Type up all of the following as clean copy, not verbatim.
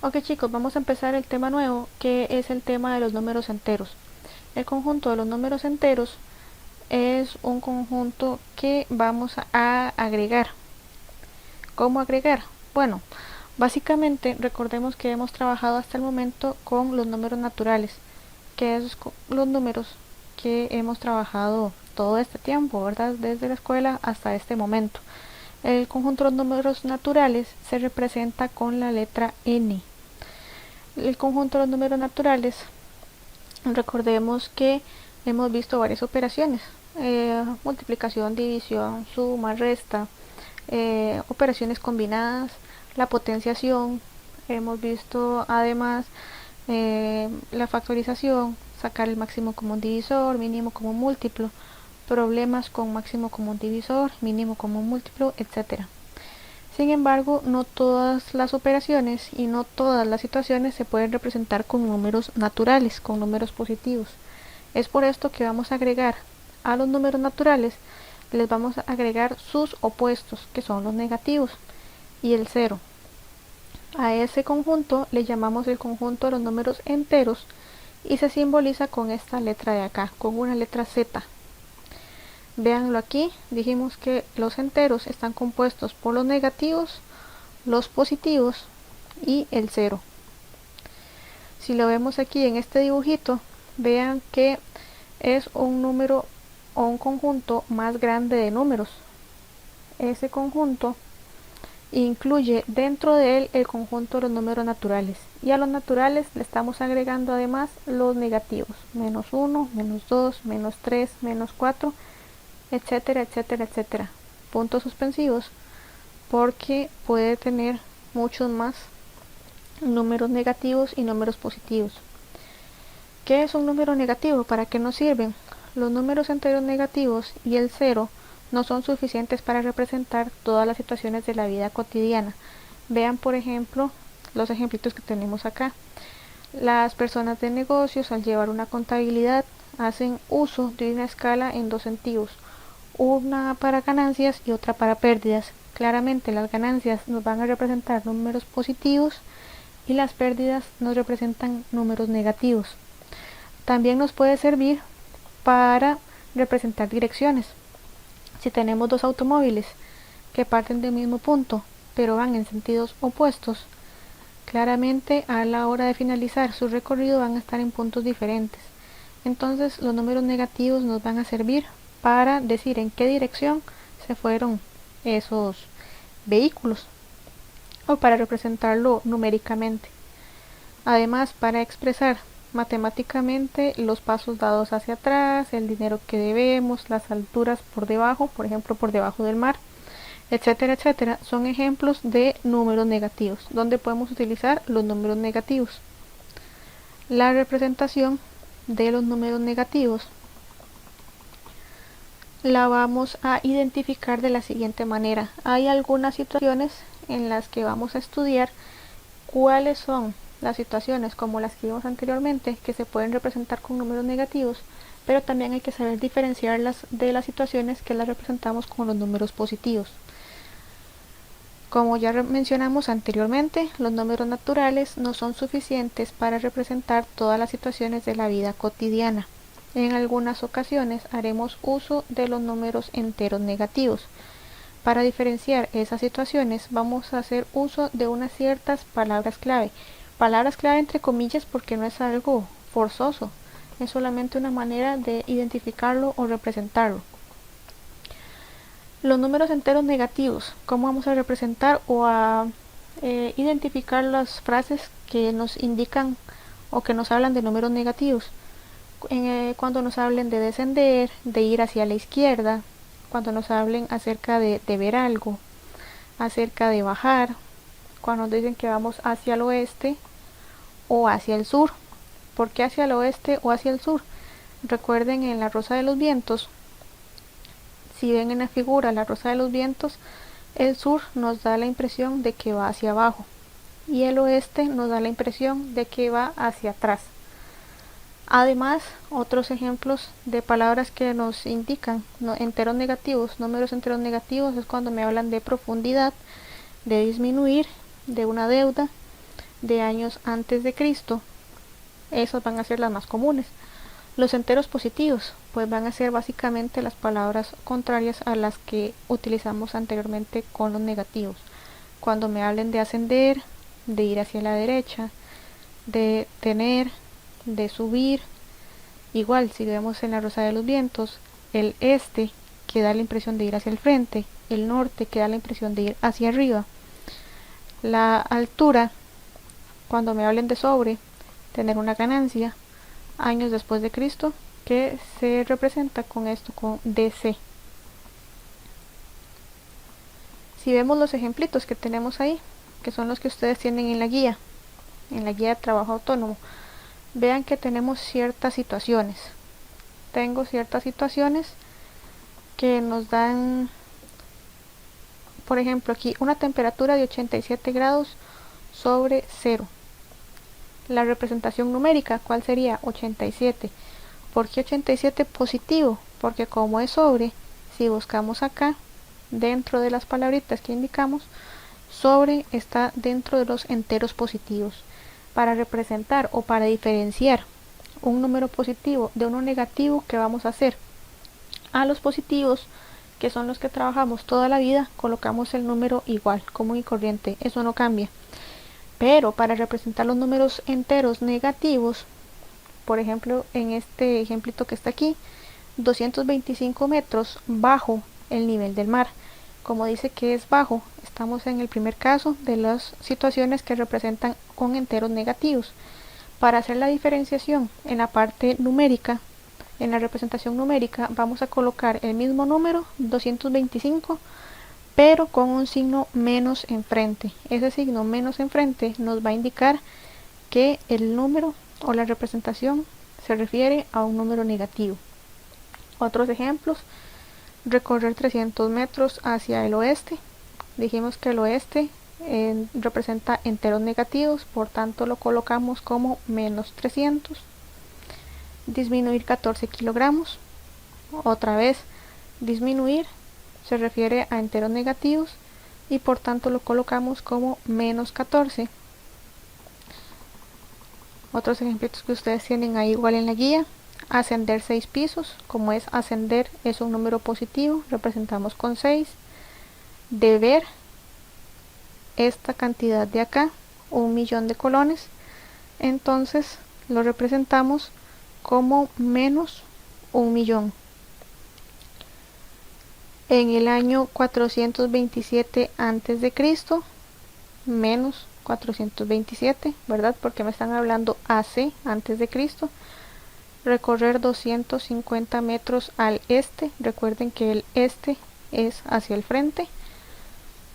Ok chicos, vamos a empezar el tema nuevo, que es el tema de los números enteros. El conjunto de los números enteros es un conjunto que vamos a agregar. ¿Cómo agregar? Bueno, básicamente recordemos que hemos trabajado hasta el momento con los números naturales, que es los números que hemos trabajado todo este tiempo, ¿verdad? Desde la escuela hasta este momento. El conjunto de los números naturales se representa con la letra n. El conjunto de los números naturales, recordemos que hemos visto varias operaciones, multiplicación, división, suma, resta, operaciones combinadas, la potenciación, hemos visto además la factorización, sacar el máximo común divisor, mínimo común múltiplo, problemas con máximo común divisor, mínimo común múltiplo, etc. Sin embargo, no todas las operaciones y no todas las situaciones se pueden representar con números naturales, con números positivos. Es por esto que vamos a agregar a los números naturales, les vamos a agregar sus opuestos, que son los negativos y el cero. A ese conjunto le llamamos el conjunto de los números enteros y se simboliza con esta letra de acá, con una letra Z. Véanlo aquí, dijimos que los enteros están compuestos por los negativos, los positivos y el cero. Si lo vemos aquí en este dibujito, vean que es un número o un conjunto más grande de números. Ese conjunto incluye dentro de él el conjunto de los números naturales, y a los naturales le estamos agregando además los negativos, menos 1, menos 2, menos 3, menos 4, etcétera, etcétera, etcétera. Puntos suspensivos, porque puede tener muchos más números negativos y números positivos. ¿Qué es un número negativo? ¿Para qué nos sirven? Los números enteros negativos y el cero no son suficientes para representar todas las situaciones de la vida cotidiana. Vean, por ejemplo, los ejemplitos que tenemos acá. Las personas de negocios, al llevar una contabilidad, hacen uso de una escala en dos sentidos, una para ganancias y otra para pérdidas. Claramente las ganancias nos van a representar números positivos y las pérdidas nos representan números negativos. También nos puede servir para representar direcciones. Si tenemos dos automóviles que parten del mismo punto pero van en sentidos opuestos, claramente a la hora de finalizar su recorrido van a estar en puntos diferentes. Entonces los números negativos nos van a servir para decir en qué dirección se fueron esos vehículos, o para representarlo numéricamente. Además, para expresar matemáticamente los pasos dados hacia atrás, el dinero que debemos, las alturas por debajo, por ejemplo por debajo del mar, etcétera, etcétera, son ejemplos de números negativos, donde podemos utilizar los números negativos. La representación de los números negativos la vamos a identificar de la siguiente manera. Hay algunas situaciones en las que vamos a estudiar cuáles son las situaciones, como las que vimos anteriormente, que se pueden representar con números negativos, pero también hay que saber diferenciarlas de las situaciones que las representamos con los números positivos. Como ya mencionamos anteriormente, los números naturales no son suficientes para representar todas las situaciones de la vida cotidiana. En algunas ocasiones haremos uso de los números enteros negativos. Para diferenciar esas situaciones vamos a hacer uso de unas ciertas palabras clave entre comillas, porque no es algo forzoso, es solamente una manera de identificarlo o representarlo. Los números enteros negativos, ¿cómo vamos a representar o a identificar las frases que nos indican o que nos hablan de números negativos? Cuando nos hablen de descender, de ir hacia la izquierda, cuando nos hablen acerca de ver algo, acerca de bajar, cuando nos dicen que vamos hacia el oeste o hacia el sur. ¿Por qué hacia el oeste o hacia el sur? Recuerden, en la Rosa de los Vientos, si ven en la figura la Rosa de los Vientos, el sur nos da la impresión de que va hacia abajo y el oeste nos da la impresión de que va hacia atrás. Además, otros ejemplos de palabras que nos indican enteros negativos, números enteros negativos, es cuando me hablan de profundidad, de disminuir, de una deuda, de años antes de Cristo, esas van a ser las más comunes. Los enteros positivos, pues van a ser básicamente las palabras contrarias a las que utilizamos anteriormente con los negativos. Cuando me hablen de ascender, de ir hacia la derecha, de tener, de subir. Igual, si vemos en la Rosa de los Vientos, el este, que da la impresión de ir hacia el frente, el norte, que da la impresión de ir hacia arriba. La altura, cuando me hablen de sobre, tener una ganancia, años después de Cristo, que se representa con esto, con DC. Si vemos los ejemplitos que tenemos ahí, que son los que ustedes tienen en la guía de trabajo autónomo, vean que tenemos ciertas situaciones. Tengo ciertas situaciones que nos dan, por ejemplo, aquí una temperatura de 87 grados sobre 0. La representación numérica, ¿cuál sería? 87. ¿Por qué 87 positivo? Porque como es sobre, si buscamos acá, dentro de las palabritas que indicamos, sobre está dentro de los enteros positivos. Para representar o para diferenciar un número positivo de uno negativo, ¿qué vamos a hacer? A los positivos, que son los que trabajamos toda la vida, colocamos el número igual, común y corriente, eso no cambia. Pero para representar los números enteros negativos, por ejemplo, en este ejemplito que está aquí, 225 metros bajo el nivel del mar. Como dice que es bajo, estamos en el primer caso de las situaciones que representan con enteros negativos. Para hacer la diferenciación en la parte numérica, en la representación numérica, vamos a colocar el mismo número, 225, pero con un signo menos enfrente. Ese signo menos enfrente nos va a indicar que el número o la representación se refiere a un número negativo. Otros ejemplos: recorrer 300 metros hacia el oeste. Dijimos que el oeste representa enteros negativos, por tanto lo colocamos como menos 300. Disminuir 14 kilogramos. Otra vez, disminuir se refiere a enteros negativos y por tanto lo colocamos como menos 14. Otros ejemplos que ustedes tienen ahí igual en la guía: ascender 6 pisos, como es ascender es un número positivo, representamos con 6. Deber esta cantidad de acá, 1.000.000 de colones, entonces lo representamos como menos 1.000.000. En el año 427 antes de Cristo, menos 427, ¿verdad? Porque me están hablando AC, antes de Cristo. Recorrer 250 metros al este. Recuerden que el este es hacia el frente.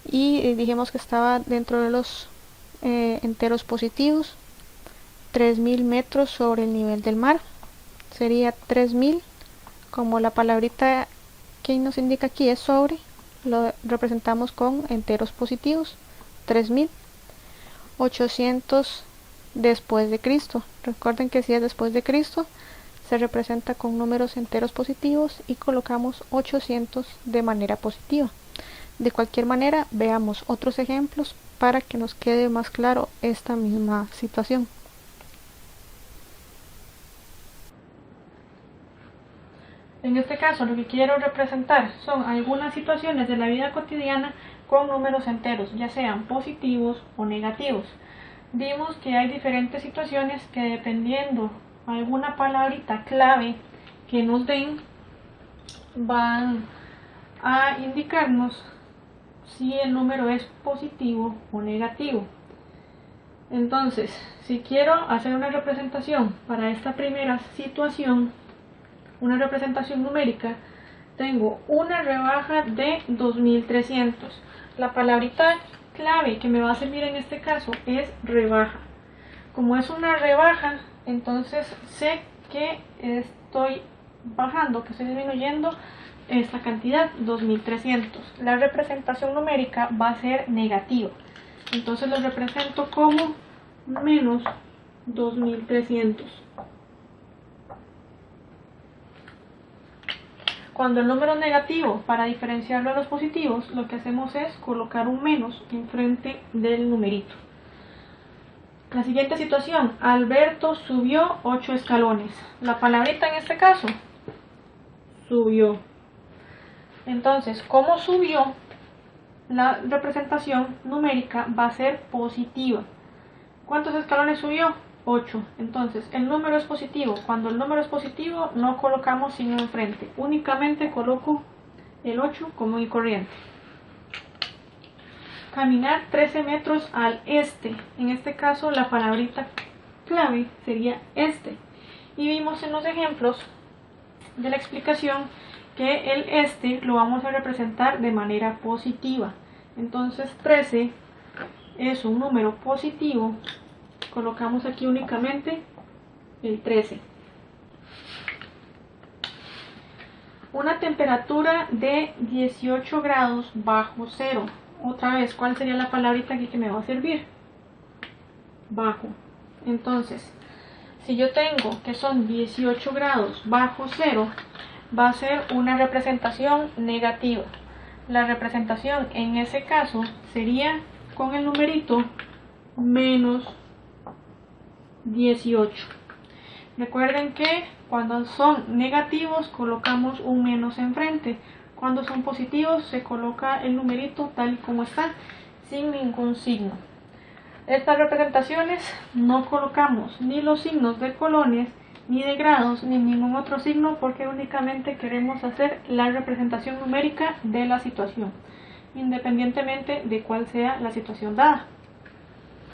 Y dijimos que estaba dentro de los enteros positivos. 3.000 metros sobre el nivel del mar. Sería 3.000. Como la palabrita que nos indica aquí es sobre, lo representamos con enteros positivos. 3.000. 800 después de Cristo. Recuerden que si es después de Cristo, se representa con números enteros positivos y colocamos 800 de manera positiva. De cualquier manera, veamos otros ejemplos para que nos quede más claro esta misma situación. En este caso, lo que quiero representar son algunas situaciones de la vida cotidiana con números enteros, ya sean positivos o negativos. Vimos que hay diferentes situaciones que, dependiendo alguna palabrita clave que nos den, van a indicarnos si el número es positivo o negativo. Entonces, si quiero hacer una representación para esta primera situación, una representación numérica, tengo una rebaja de 2.300. La palabrita clave que me va a servir en este caso es rebaja. Como es una rebaja, entonces sé que estoy bajando, que estoy disminuyendo esta cantidad, 2.300. La representación numérica va a ser negativa, entonces lo represento como menos 2.300. Cuando el número es negativo, para diferenciarlo de los positivos, lo que hacemos es colocar un menos enfrente del numerito. La siguiente situación, Alberto subió 8 escalones. La palabrita en este caso, subió. Entonces, como subió, la representación numérica va a ser positiva. ¿Cuántos escalones subió? 8. Entonces, el número es positivo. Cuando el número es positivo, no colocamos signo enfrente. Únicamente coloco el 8 común y corriente. Caminar 13 metros al este. En este caso, la palabrita clave sería este. Y vimos en los ejemplos de la explicación que el este lo vamos a representar de manera positiva. Entonces 13 es un número positivo. Colocamos aquí únicamente el 13. Una temperatura de 18 grados bajo cero. Otra vez, ¿cuál sería la palabrita aquí que me va a servir? Bajo. Entonces, si yo tengo que son 18 grados bajo cero, va a ser una representación negativa. La representación en ese caso sería con el numerito menos 18. Recuerden que cuando son negativos colocamos un menos enfrente. Cuando son positivos se coloca el numerito tal y como está, sin ningún signo. Estas representaciones no colocamos ni los signos de colones, ni de grados, ni ningún otro signo, porque únicamente queremos hacer la representación numérica de la situación, independientemente de cuál sea la situación dada.